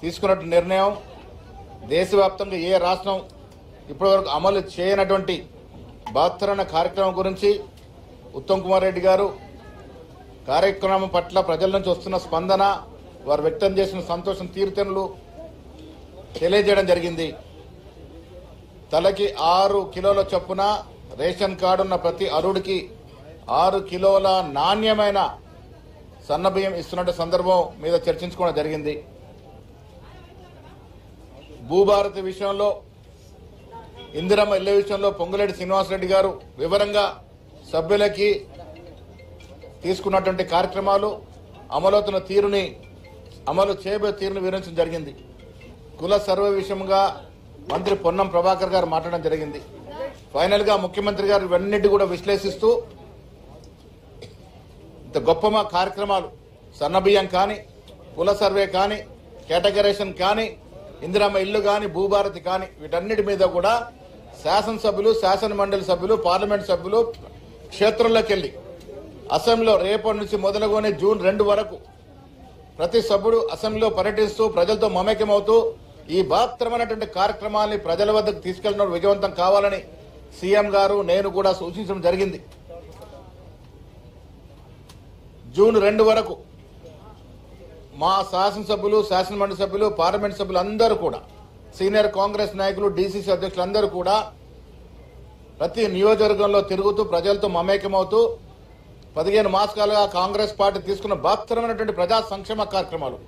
తీసుకున్న నిర్ణయం దేశవ్యాప్తంగా ఏ రాష్ట్రం ఇప్పటివరకు అమలు చేయనటువంటి బాత్రణ కార్యక్రమం గురించి ఉత్తమ్ కుమార్ రెడ్డి గారు కార్యక్రమం పట్ల ప్రజల నుంచి వస్తున్న స్పందన, వారు వ్యక్తం చేసిన సంతోషం తీరుతెన్నులు తెలియజేయడం జరిగింది. తలకి 6 కిలోల చొప్పున రేషన్ కార్డు ఉన్న ప్రతి అర్హుడికి 6 కిలోల నాణ్యమైన సన్నబియ్యం ఇస్తున్న సందర్భం మీద చర్చించుకోవడం జరిగింది. భూభారతి విషయంలో, ఇందిరమ్మ ఇళ్ల విషయంలో పొంగులేటి శ్రీనివాసరెడ్డి గారు వివరంగా సభ్యులకి తీసుకున్నటువంటి కార్యక్రమాలు, అమలు చేయబోయే తీరుని వివరించడం జరిగింది. కుల సర్వే విషయంగా మంత్రి పొన్నం ప్రభాకర్ గారు మాట్లాడడం జరిగింది. ఫైనల్ గా ముఖ్యమంత్రి గారు ఇవన్నిటి కూడా విశ్లేషిస్తూ ఇంత గొప్ప కార్యక్రమాలు, సన్నబియ్యం కానీ, కుల సర్వే కానీ, కేటగరైజేషన్ కానీ, ఇందిరమ్మ ఇల్లు కానీ, భూభారతి కానీ, వీటన్నిటి మీద కూడా శాసనసభ్యులు, శాసన మండలి సభ్యులు, పార్లమెంట్ సభ్యులు క్షేత్రంలోకి వెళ్లి అసెంబ్లీలో రేపటి నుంచి మొదలుకొని జూన్ 2 వరకు ప్రతి సభ్యుడు అసెంబ్లీలో పర్యటిస్తూ ప్రజలతో మమేకమవుతూ ఈ బాత్రమైనటువంటి కార్యక్రమాన్ని ప్రజల వద్దకు తీసుకెళ్లడం విజయవంతం కావాలని సీఎం గారు, నేను కూడా సూచించడం జరిగింది. జూన్ 2 వరకు మా శాసనసభ్యులు, శాసనమండలి సభ్యులు, పార్లమెంట్ సభ్యులు అందరూ కూడా, సీనియర్ కాంగ్రెస్ నాయకులు, డీసీసీ అధ్యక్షులు అందరూ కూడా ప్రతి నియోజకవర్గంలో తిరుగుతూ ప్రజలతో మమేకమవుతూ 15 మాసాలుగా కాంగ్రెస్ పార్టీ తీసుకున్న బాత్రమైనటువంటి ప్రజా సంక్షేమ కార్యక్రమాలు,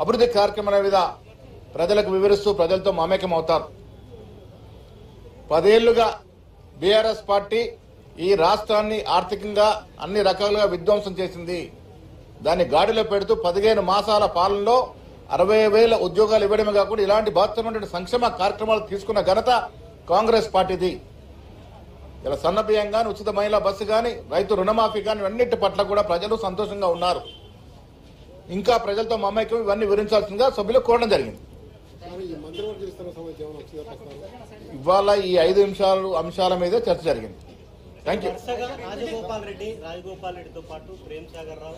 అభివృద్ధి కార్యక్రమాల మీద ప్రజలకు వివరిస్తూ ప్రజలతో మమేకమవుతారు. 10 ఏళ్లుగా బీఆర్ఎస్ పార్టీ ఈ రాష్ట్రాన్ని ఆర్థికంగా అన్ని రకాలుగా విధ్వంసం చేసింది. దాన్ని గాడిలో పెడుతూ 15 మాసాల పాలనలో 60,000 ఉద్యోగాలు ఇవ్వడమే కాకుండా ఇలాంటి బాధ్యమైన సంక్షేమ కార్యక్రమాలు తీసుకున్న ఘనత కాంగ్రెస్ పార్టీది. ఇలా సన్నబియ్యం కానీ, ఉచిత మహిళా బస్సు కానీ, రైతు రుణమాఫీ కానీ, అన్నిటి పట్ల కూడా ప్రజలు సంతోషంగా ఉన్నారు. ఇంకా ప్రజలతో మమేకం ఇవన్నీ వివరించాల్సిందిగా సభ్యులు కోరడం జరిగింది. ఇవాళ ఈ 5 అంశాల మీద చర్చ జరిగింది. Thank you. రాజగోపాల్ రెడ్డితో పాటు ప్రేమ్ సాగర్ రావు,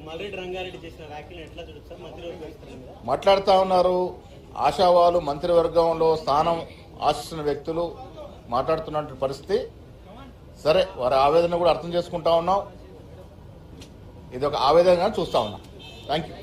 మల్రెడ్డి రంగారెడ్డి చేసిన వ్యాఖ్యలు ఎట్లా చూడొచ్చు? మంత్రివర్గం మాట్లాడుతూ ఉన్నారు. ఆశావాలు మంత్రివర్గంలో స్థానం ఆశిస్తున్న వ్యక్తులు మాట్లాడుతున్న పరిస్థితి. సరే, వారి ఆవేదన కూడా అర్థం చేసుకుంటా ఉన్నాం. ఇది ఒక ఆవేదనగా చూస్తా ఉన్నాం. Thank you.